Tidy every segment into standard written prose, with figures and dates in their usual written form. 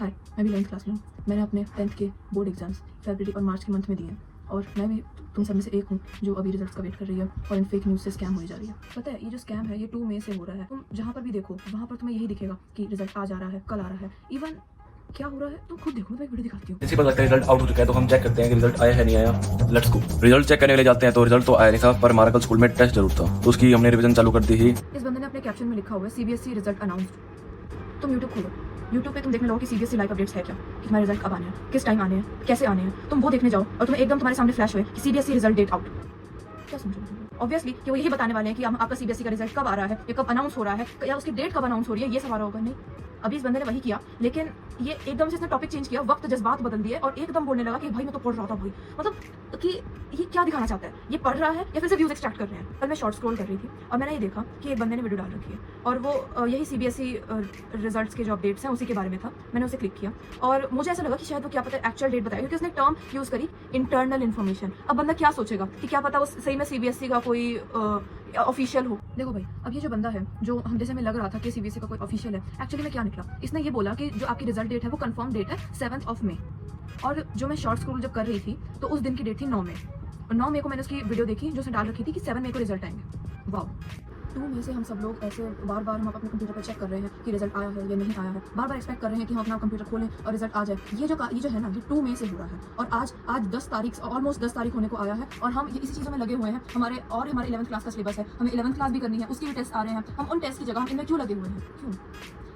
हाय, मैं भी 11th class में हूँ। मैंने अपने 10th के बोर्ड एग्जाम्स फरवरी और मार्च के मंथ में दिए हैं और मैं भी तुम सब में से एक हूँ जो अभी रिजल्ट्स का वेट कर रही है और इन फेक न्यूज़ से स्कैम होने जा रही है। पता है, ये जो स्कैम है ये 2 मई से हो रहा है। तुम जहाँ पर भी देखो वहाँ पर तुम्हें यही दिखेगा कि रिजल्ट आज आ रहा है, कल आ रहा है। इवन क्या हो रहा है तुम खुद देखो, मैं एक वीडियो दिखाती हूँ। प्रिंसिपल लगता है रिजल्ट आउट हो चुका है तो हम चेक करते हैं कि रिजल्ट आया है नहीं आया। Let's go. रिजल्ट चेक करने के लिए जाते हैं तो रिजल्ट तो आया नहीं था, पर हमारा कल स्कूल में टेस्ट जरूर था तो उसकी हमने रिवीजन चालू कर दी थी। इस बंदे ने अपने कैप्शन में लिखा हुआ है सीबीएसई रिजल्ट अनाउंस्ड। तुम यूट्यूब खोलो, यूट्यूब पे तुम देखने लगो कि सीबीएसई लाइव अपडेट्स है क्या, कि तुम्हारे रिजल्ट कब आने हैं, किस टाइम आने हैं, कैसे आने हैं। तुम वो देखने जाओ और तुम्हें एकदम तुम्हारे सामने फ्लैश हुए कि सीबीएसई रिजल्ट डेट आउट। क्या समझो? ऑब्वियसली कि वो यही बताने वाले हैं कि आपका सीबीएसई का रिजल्ट कब आ रहा है, या कब अनाउंस हो रहा है, या उसकी डेट कब अनाउंस हो रही है, ये सब आ रहा होगा। नहीं, अभी इस बंदे ने वही किया, लेकिन ये एकदम से इसने टॉपिक चेंज किया, वक्त जज्बात बदल दिए और एकदम बोलने लगा कि भाई मैं तो पढ़ रहा था भाई। मतलब कि ये क्या दिखाना चाहता है, ये पढ़ रहा है या फिर से व्यूज एक्सट्रैक्ट कर रहे हैं। कल मैं शॉर्ट स्क्रॉल कर रही थी और मैंने ये देखा कि एक बंदे ने वीडियो डाल रखी है और वो यही सीबीएसई रिजल्ट्स के जो अपडेट्स हैं उसी के बारे में था। मैंने उसे क्लिक किया और मुझे ऐसा लगा कि शायद वो क्या पता एक्चुअल डेट बताया, क्योंकि उसने टर्म यूज करी इंटरनल इन्फॉर्मेशन। अब बंदा क्या सोचेगा कि क्या पता वो सही में सीबीएसई का कोई ऑफिशियल हो। देखो भाई, अब ये जो बंदा है जो हम जैसे हमें लग रहा था कि सीबीएसई का कोई ऑफिशियल है, एक्चुअली में क्या निकला, इसने ये बोला कि जो आपकी रिजल्ट डेट है वो कंफर्म डेट है 7 मई। और जो मैं शॉर्ट स्क्रॉल जब कर रही थी तो उस दिन की डेट थी 9 मई। और 9 मई को मैंने उसकी वीडियो देखी जो उसने डाल रखी थी कि 7 मई को रिजल्ट आएंगे। वाह, 2 मई से हम सब लोग ऐसे बार बार हम अपने कंप्यूटर पर चेक कर रहे हैं कि रिजल्ट आया है या नहीं आया है। बार बार एक्सपेक्ट कर रहे हैं कि हम अपना कंप्यूटर खोलें और रिजल्ट आ जाए। ये जो है ना, ये 2 मई से हो रहा है और आज 10 तारीख, ऑलमोस्ट 10 तारीख होने को आया है और हम इसी चीज़ों में लगे हुए हैं। हमारे 11th क्लास का सिलेबस है, हमें 11th क्लास भी करनी है, उसके भी टेस्ट आ रहे हैं। हम उन टेस्ट की जगह हम इनमें क्यों लगे हुए हैं? क्यों?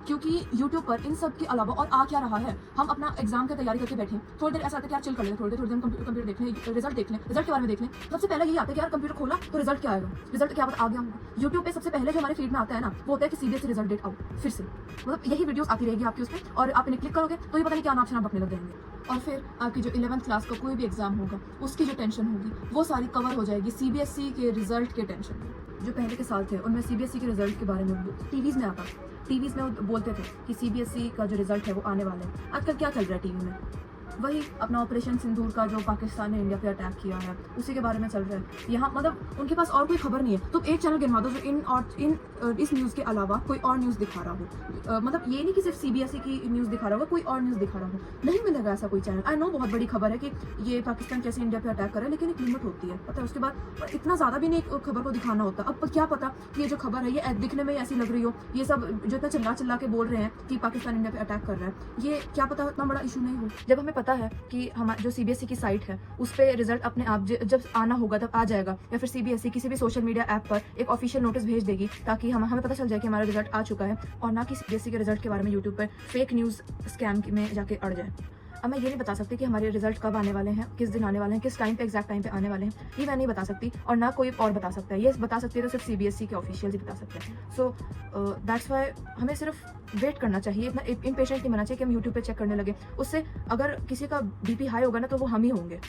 क्योंकि YouTube पर इन सब के अलावा और आ क्या रहा है। हम अपना एग्जाम की तैयारी करके बैठे, थोड़ी देर ऐसा आता है कि यार चिल कर लें, थोड़ी देर हम कंप्यूटर देख लें, रिजल्ट देख लें, रिजल्ट के बारे में देख लें। सबसे पहले यही आता है कि यार कंप्यूटर खोला तो रिजल्ट क्या आएगा, रिजल्ट क्या आ गया होगा। YouTube पे सबसे पहले जो हमारे फीड में आता है ना, वो होता है कि सीबीएसई रिजल्ट डेट आउट। फिर से मतलब यही वीडियोस आती रहेगी आपकी उस पर और आप इन्हें क्लिक करोगे तो ये पता नहीं क्या नाम बकने लग जाएंगे। और फिर आपकी जो 11th क्लास का कोई भी एग्जाम होगा उसकी जो टेंशन होगी वो सारी कवर हो जाएगी सीबीएसई के रिजल्ट के टेंशन में। जो पहले के साल थे उनमें सीबीएसई के रिजल्ट के बारे में टीवीज में आता, टीवीज में बोलते थे कि सीबीएसई का जो रिजल्ट है वो आने वाला है। आजकल क्या चल रहा है टीवी में? वही अपना ऑपरेशन सिंदूर का जो पाकिस्तान ने इंडिया पे अटैक किया है उसी के बारे में चल रहा है। यहाँ मतलब उनके पास और कोई खबर नहीं है। तो एक चैनल गिनवा दो जो इस न्यूज़ के अलावा कोई और न्यूज़ दिखा रहा हो। मतलब ये नहीं कि सिर्फ सीबीएसई की न्यूज़ दिखा रहा होगा, कोई और न्यूज़ दिखा रहा हो, नहीं मिलेगा ऐसा कोई चैनल। आई नो बहुत बड़ी खबर है कि ये पाकिस्तान कैसे इंडिया पे अटैक कर रहा है, लेकिन एक लिमिट होती है, पता है। उसके बाद इतना ज़्यादा भी नहीं खबर को दिखाना होता। अब क्या पता कि ये जो खबर है ये दिखने में ऐसी लग रही हो, ये सब जो इतना चिल्ला के बोल रहे हैं कि पाकिस्तान इंडिया पे अटैक कर रहा है, ये क्या पता इतना बड़ा इशू नहीं हो। जब हमें पता है कि जो सीबीएसई की साइट है उस पर रिजल्ट अपने आप जब आना होगा तब आ जाएगा, या फिर सीबीएसई किसी भी सोशल मीडिया ऐप पर एक ऑफिशियल नोटिस भेज देगी ताकि हमें पता चल जाए कि हमारा रिजल्ट आ चुका है, और ना कि सीबीएसई के रिजल्ट के बारे में यूट्यूब पर फेक न्यूज़ स्कैम में जाके अड़ जाए। अब मैं ये नहीं बता सकती कि हमारे रिजल्ट कब आने वाले हैं, किस दिन आने वाले हैं, किस टाइम पे एग्जैक्ट टाइम पे आने वाले हैं, ये मैं नहीं बता सकती और ना कोई और बता सकता है। ये बता सकती है तो सिर्फ सीबीएसई के ऑफिशियल ही बता सकते हैं। सो दैट्स वाई हमें सिर्फ वेट करना चाहिए, इतना इम्पेशेंट नहीं बनना चाहिए कि हम यूट्यूब पे चेक करने लगे। उससे अगर किसी का बीपी हाई होगा ना तो वो हम ही होंगे,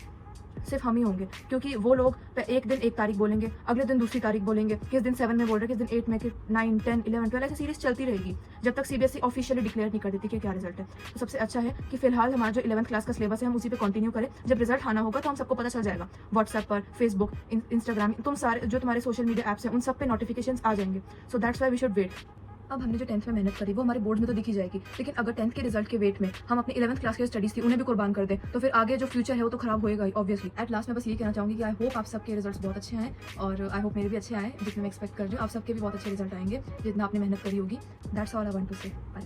सिर्फ हम ही होंगे, क्योंकि वो लोग एक दिन एक तारीख बोलेंगे, अगले दिन दूसरी तारीख बोलेंगे, किस दिन 7 में बोल रहे, किस दिन 8 में, कि 9, 10, 11, 12 ऐसे सीरीज चलती रहेगी जब तक सीबीएसई ऑफिशियली डिक्लेयर नहीं कर देती कि क्या रिजल्ट है। तो सबसे अच्छा है कि फिलहाल हमारा जो 11th क्लास का सिलेबस है हम उसी पे कंटिन्यू करें। जब रिजल्ट आना होगा तो हम सबको पता चल जाएगा, व्हाट्सएप पर, फेसबुक, इंस्टाग्राम, तुम सारे जो तुम्हारे सोशल मीडिया ऐप्स हैं उन सब पे नोटिफिकेशंस आ जाएंगे। So that's why we should wait. अब हमने जो 10th में मेहनत करी वो हमारे बोर्ड में तो दिखी जाएगी, लेकिन अगर 10th के रिजल्ट के वेट में हम अपनी 11th क्लास की स्टडीज थी उन्हें भी कुर्बान कर दें तो फिर आगे जो फ्यूचर है वो तो खराब होएगा ही ऑब्वियसली। एट लास्ट मैं बस ये कहना चाहूँगी कि आई होप आप सबके रिजल्ट्स बहुत अच्छे आए और आई होप मेरे भी अच्छे आए जितने मैं एक्सपेक्ट कर रही हूँ। आप सबके भी बहुत अच्छे रिजल्ट आएंगे जितना आपने मेहनत करी होगी। That's all I want to say. Bye.